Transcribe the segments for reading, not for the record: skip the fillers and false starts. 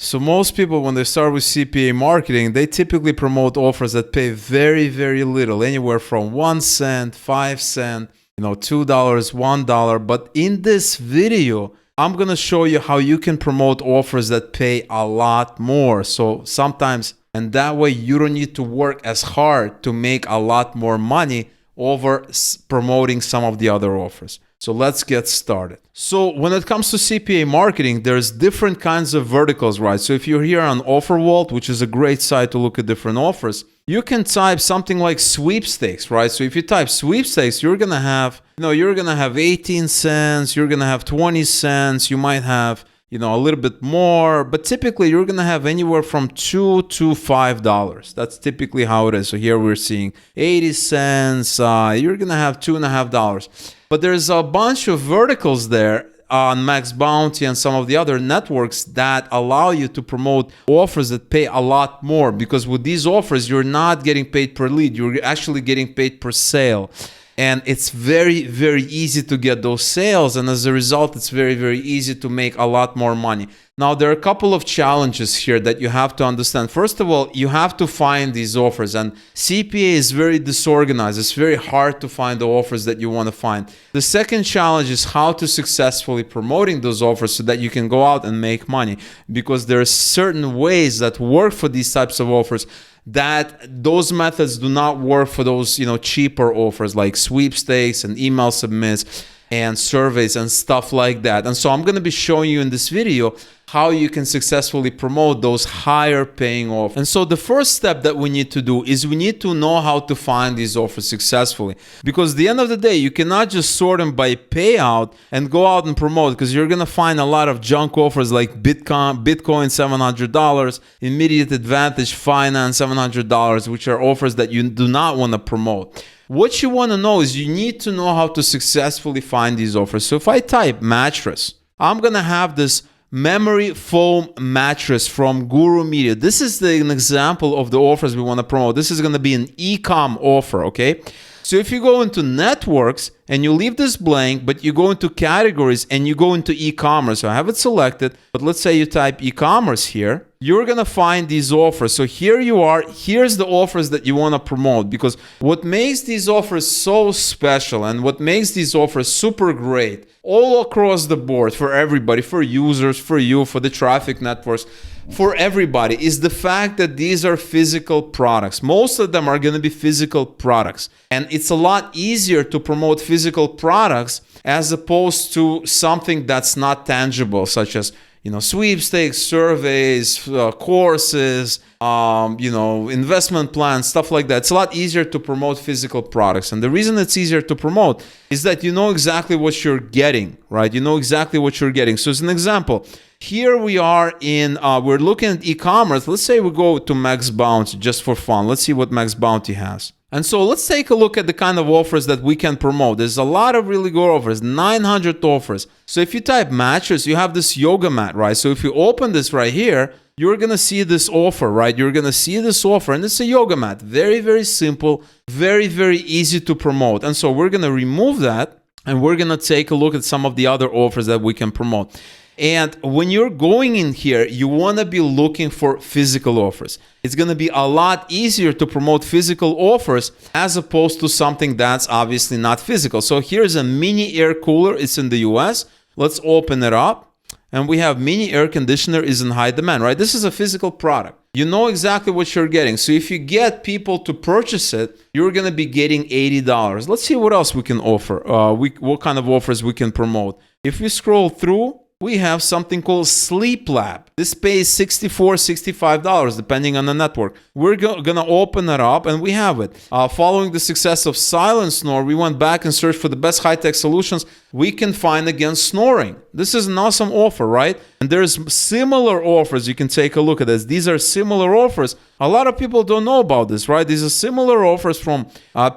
So most people, when they start with CPA marketing, they typically promote offers that pay very, very little, anywhere from 1 cent, 5 cents, $2, $1. But in this video, I'm going to show you how you can promote offers that pay a lot more. So sometimes, and that way you don't need to work as hard to make a lot more money over promoting some of the other offers. So let's get started. So when it comes to CPA marketing, there's different kinds of verticals, right? So if you're here on OfferVault, which is a great site to look at different offers, you can type something like sweepstakes, right? So if you type sweepstakes, you're going to have, you're going to have 18 cents, you're going to have 20 cents, you might have, a little bit more, but typically you're going to have anywhere from $2 to $5. That's typically how it is. So here we're seeing 80 cents, you're going to have $2.50. But there's a bunch of verticals there on MaxBounty and some of the other networks that allow you to promote offers that pay a lot more, because with these offers, you're not getting paid per lead. You're actually getting paid per sale. And it's very, very easy to get those sales. And as a result, it's very, very easy to make a lot more money. Now, there are a couple of challenges here that you have to understand. First of all, you have to find these offers. And CPA is very disorganized. It's very hard to find the offers that you want to find. The second challenge is how to successfully promoting those offers so that you can go out and make money. Because there are certain ways that work for these types of offers that those methods do not work for those, cheaper offers like sweepstakes and email submits and surveys and stuff like that. And so I'm going to be showing you in this video how you can successfully promote those higher paying offers. And so the first step that we need to do is we need to know how to find these offers successfully. Because at the end of the day, you cannot just sort them by payout and go out and promote, because you're going to find a lot of junk offers like Bitcoin $700, Immediate Advantage Finance $700, which are offers that you do not want to promote. What you want to know is you need to know how to successfully find these offers. So if I type mattress, I'm going to have this memory foam mattress from Guru Media. This is an example of the offers we want to promote. This is going to be an e-com offer, okay? So if you go into networks and you leave this blank, but you go into categories and you go into e-commerce. So I have it selected, but let's say you type e-commerce here. You're going to find these offers. So here you are. Here's the offers that you want to promote, because what makes these offers so special and what makes these offers super great all across the board for everybody, for users, for you, for the traffic networks, for everybody, is the fact that these are physical products. Most of them are going to be physical products. And it's a lot easier to promote physical products as opposed to something that's not tangible, such as sweepstakes, surveys, courses, investment plans, stuff like that. It's a lot easier to promote physical products. And the reason it's easier to promote is that you know exactly what you're getting, right? You know exactly what you're getting. So as an example, here we are we're looking at e-commerce. Let's say we go to MaxBounty just for fun. Let's see what MaxBounty has. And so let's take a look at the kind of offers that we can promote. There's a lot of really good offers, 900 offers. So if you type mattress, you have this yoga mat, right? So if you open this right here, you're going to see this offer, right? You're going to see this offer, and it's a yoga mat. Very, very simple, very, very easy to promote. And so we're going to remove that, and we're going to take a look at some of the other offers that we can promote. And when you're going in here, you want to be looking for physical offers. It's going to be a lot easier to promote physical offers as opposed to something that's obviously not physical. So here's a mini air cooler. It's in the US. Let's open it up. And we have mini air conditioner is in high demand, right? This is a physical product. You know exactly what you're getting. So if you get people to purchase it, you're going to be getting $80. Let's see what else we can offer. What kind of offers we can promote. If we scroll through, we have something called Sleep Lab. This pays $64, $65 depending on the network. We're going to open it up and we have it. Following the success of silent snore, we went back and searched for the best high-tech solutions we can find against snoring. This is an awesome offer, right? And there's similar offers. You can take a look at this. These are similar offers. A lot of people don't know about this, right? These are similar offers from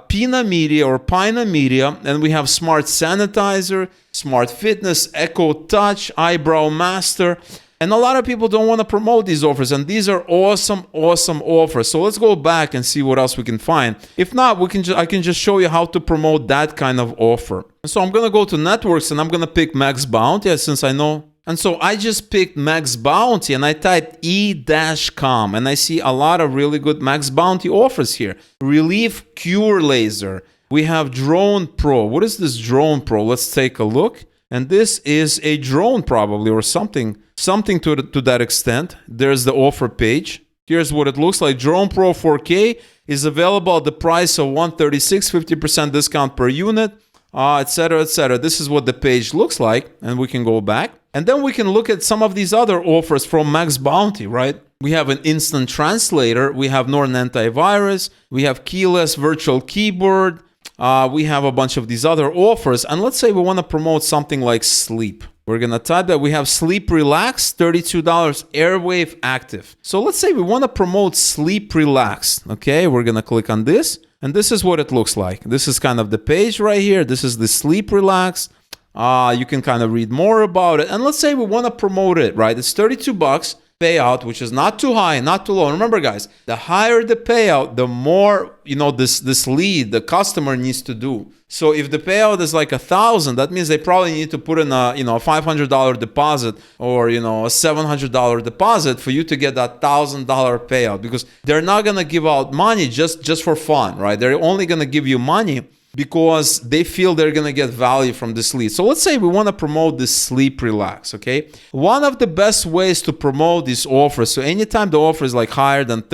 Pina Media or Pina Media. And we have Smart Sanitizer, Smart Fitness, Echo Touch, Eyebrow Master. And a lot of people don't want to promote these offers. And these are awesome, awesome offers. So let's go back and see what else we can find. If not, I can just show you how to promote that kind of offer. So I'm going to go to networks and I'm going to pick MaxBounty since I know And so I just picked MaxBounty and I typed e-com and I see a lot of really good MaxBounty offers here. Relief Cure Laser. We have Drone Pro. What is this Drone Pro? Let's take a look. And this is a drone probably, or something to that extent. There's the offer page. Here's what it looks like. Drone Pro 4K is available at the price of $136, 50% discount per unit, etc., etc. This is what the page looks like, and we can go back. And then we can look at some of these other offers from MaxBounty, right? We have an instant translator. We have Norton antivirus. We have keyless virtual keyboard. We have a bunch of these other offers. And let's say we want to promote something like sleep. We're going to type that we have Sleep Relax, $32, Airwave Active. So let's say we want to promote Sleep Relax. Okay, we're going to click on this. And this is what it looks like. This is kind of the page right here. This is the Sleep Relax. You can kind of read more about it. And let's say we want to promote it, right? It's $32 payout, which is not too high, not too low. And remember, guys, the higher the payout, the more, this lead, the customer needs to do. So if the payout is like $1,000, that means they probably need to put in a, $500 deposit or, a $700 deposit for you to get that $1,000 payout, because they're not going to give out money just for fun, right? They're only going to give you money because they feel they're going to get value from this lead. So let's say we want to promote this Sleep Relax, okay? One of the best ways to promote these offers, so anytime the offer is like higher than at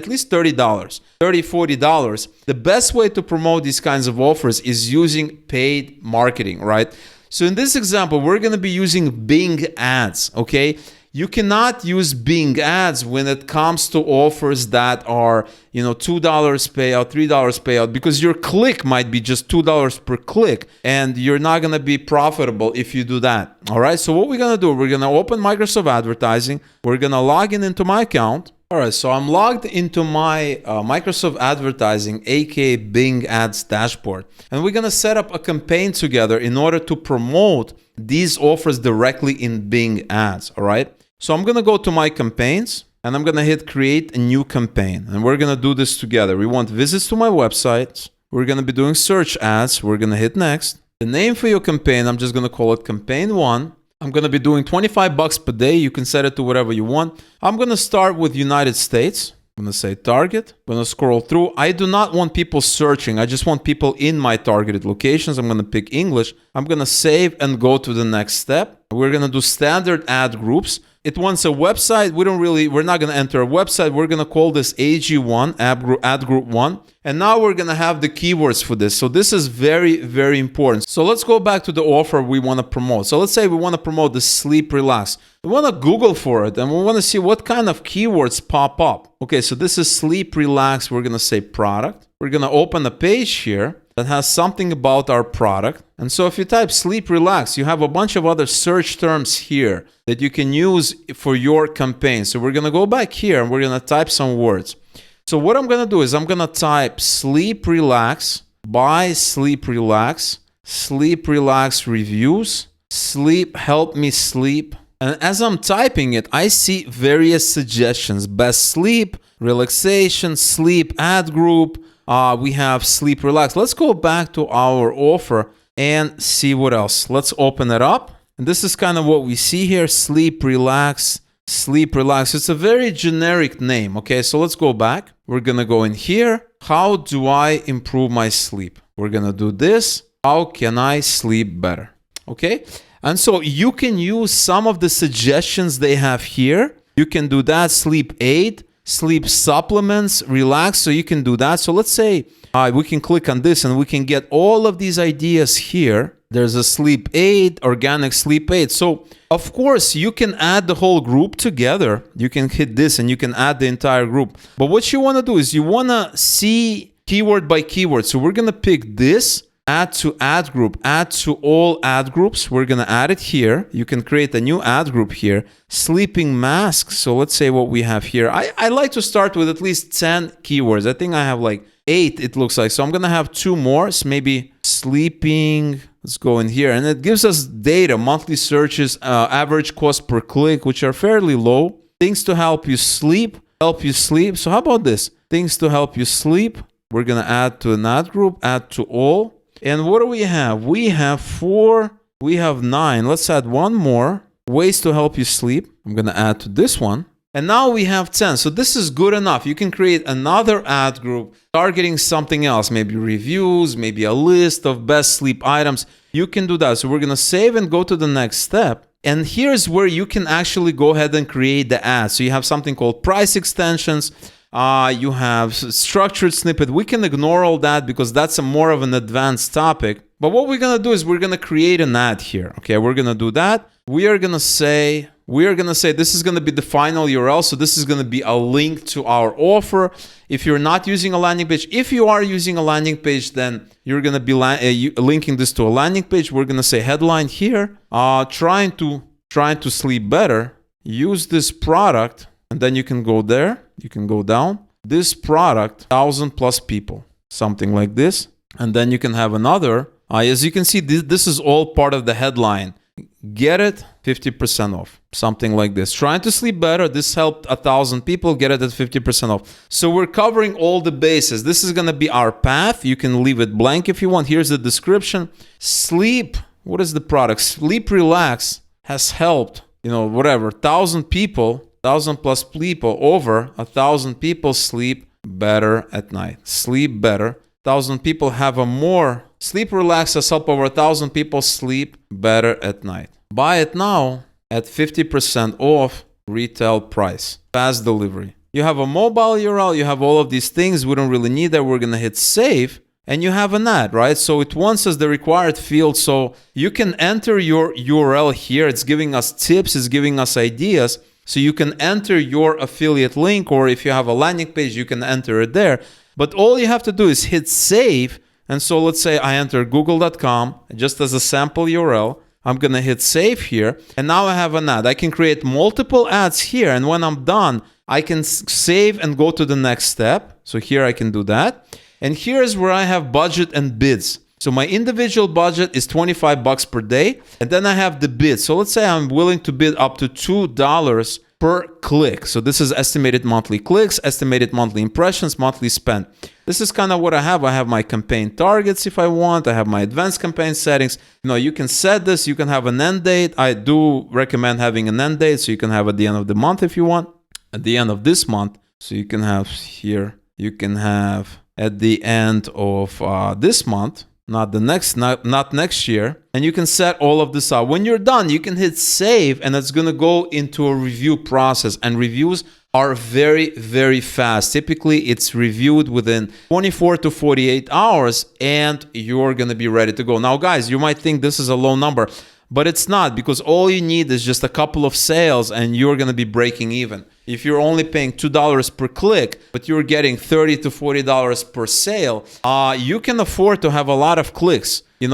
least $30, $40, the best way to promote these kinds of offers is using paid marketing, right? So in this example, we're going to be using Bing ads, okay? You cannot use Bing ads when it comes to offers that are, $2 payout, $3 payout, because your click might be just $2 per click, and you're not going to be profitable if you do that. All right. So what we're going to do, we're going to open Microsoft Advertising. We're going to log in into my account. All right. So I'm logged into my Microsoft Advertising, aka Bing Ads dashboard, and we're going to set up a campaign together in order to promote these offers directly in Bing ads. All right. So I'm going to go to my campaigns and I'm going to hit create a new campaign. And we're going to do this together. We want visits to my website. We're going to be doing search ads. We're going to hit next. The name for your campaign, I'm just going to call it campaign 1. I'm going to be doing $25 per day. You can set it to whatever you want. I'm going to start with United States. I'm going to say target. I'm going to scroll through. I do not want people searching. I just want people in my targeted locations. I'm going to pick English. I'm going to save and go to the next step. We're going to do standard ad groups. It wants a website. We're not going to enter a website. We're going to call this AG1, ad group 1. And now we're going to have the keywords for this. So this is very, very important. So let's go back to the offer we want to promote. So let's say we want to promote the Sleep Relax. We want to Google for it and we want to see what kind of keywords pop up. Okay, so this is Sleep Relax. We're going to say product. We're going to open a page here that has something about our product. And so if you type Sleep Relax, you have a bunch of other search terms here that you can use for your campaign. So we're going to go back here and we're going to type some words. So what I'm going to do is I'm going to type Sleep Relax, buy Sleep Relax, Sleep Relax reviews, sleep, help me sleep. And as I'm typing it, I see various suggestions: best sleep, relaxation, sleep ad group. We have Sleep Relax. Let's go back to our offer and see what else. Let's open it up. And this is kind of what we see here: Sleep Relax, Sleep Relax. It's a very generic name. Okay, so let's go back. We're going to go in here. How do I improve my sleep? We're going to do this. How can I sleep better? Okay. And so you can use some of the suggestions they have here. You can do that. Sleep aid, sleep supplements, relax. So you can do that. So let's say we can click on this and we can get all of these ideas here. There's a sleep aid, organic sleep aid. So of course you can add the whole group together. You can hit this and you can add the entire group. But what you want to do is you want to see keyword by keyword. So we're going to pick this. Add to ad group, add to all ad groups. We're going to add it here. You can create a new ad group here. Sleeping mask. So let's say what we have here. I like to start with at least 10 keywords. I think I have like 8, it looks like. So I'm going to have 2 more. So maybe sleeping. Let's go in here. And it gives us data, monthly searches, average cost per click, which are fairly low. Things to help you sleep, So how about this? Things to help you sleep. We're going to add to an ad group, add to all. And what do we have? We have 4 We have 9. Let's add one more. Ways to help you sleep. I'm going to add to this one. And now we have 10. So this is good enough. You can create another ad group targeting something else, maybe reviews, maybe a list of best sleep items. You can do that. So we're going to save and go to the next step. And here's where you can actually go ahead and create the ad. So you have something called price extensions. You have structured snippet. We can ignore all that because that's a more of an advanced topic. But what we're going to do is we're going to create an ad here. Okay, we're going to do that. We are going to say this is going to be the final URL. So this is going to be a link to our offer. If you're not using a landing page, if you are using a landing page, then you're going to be linking this to a landing page. We're going to say headline here, trying to sleep better. Use this product, and then you can go there. You can go down. This product, 1,000+ people, something like this. And then you can have another. As you can see, this is all part of the headline. Get it 50% off, something like this. Trying to sleep better. This helped 1,000 people. Get it at 50% off. So we're covering all the bases. This is going to be our path. You can leave it blank if you want. Here's the description. Sleep. What is the product? Sleep Relax has helped, 1,000 people, 1,000+ people, over 1,000 people sleep better at night. Sleep better. 1,000 people have a more. Sleep Relax has helped over 1,000 people sleep better at night. Buy it now at 50% off retail price. Fast delivery. You have a mobile URL. You have all of these things. We don't really need that. We're going to hit save. And you have an ad, right? So it wants us the required field. So you can enter your URL here. It's giving us tips. It's giving us ideas. So you can enter your affiliate link, or if you have a landing page, you can enter it there. But all you have to do is hit save. And so let's say I enter google.com just as a sample URL. I'm going to hit save here. And now I have an ad. I can create multiple ads here. And when I'm done, I can save and go to the next step. So here I can do that. And here's where I have budget and bids. So my individual budget is $25 per day. And then I have the bid. So let's say I'm willing to bid up to $2 per click. So this is estimated monthly clicks, estimated monthly impressions, monthly spend. This is kind of what I have. I have my campaign targets if I want. I have my advanced campaign settings. You can set this. You can have an end date. I do recommend having an end date. So you can have at the end of the month if you want. At the end of this month. So you can have here. You can have at the end of this month. Not next year. And you can set all of this up. When you're done, you can hit save, and it's going to go into a review process. And reviews are very, very fast. Typically, it's reviewed within 24 to 48 hours, and you're going to be ready to go. Now, guys, you might think this is a low number, but it's not, because all you need is just a couple of sales, and you're going to be breaking even. If you're only paying $2 per click, but you're getting $30 to $40 per sale, you can afford to have a lot of clicks. You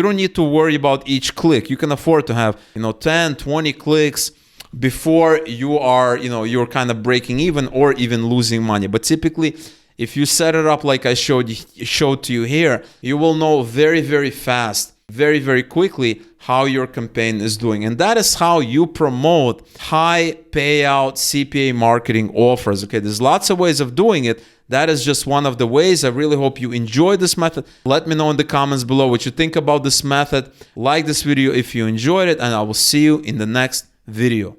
don't need to worry about each click. You can afford to have 10, 20 clicks before you are, you're kind of breaking even or even losing money. But typically, if you set it up like I showed to you here, you will know very, very fast, very, very quickly how your campaign is doing. And that is how you promote high payout CPA marketing offers. Okay, there's lots of ways of doing it. That is just one of the ways. I really hope you enjoy this method. Let me know in the comments below what you think about this method. Like this video if you enjoyed it, and I will see you in the next video.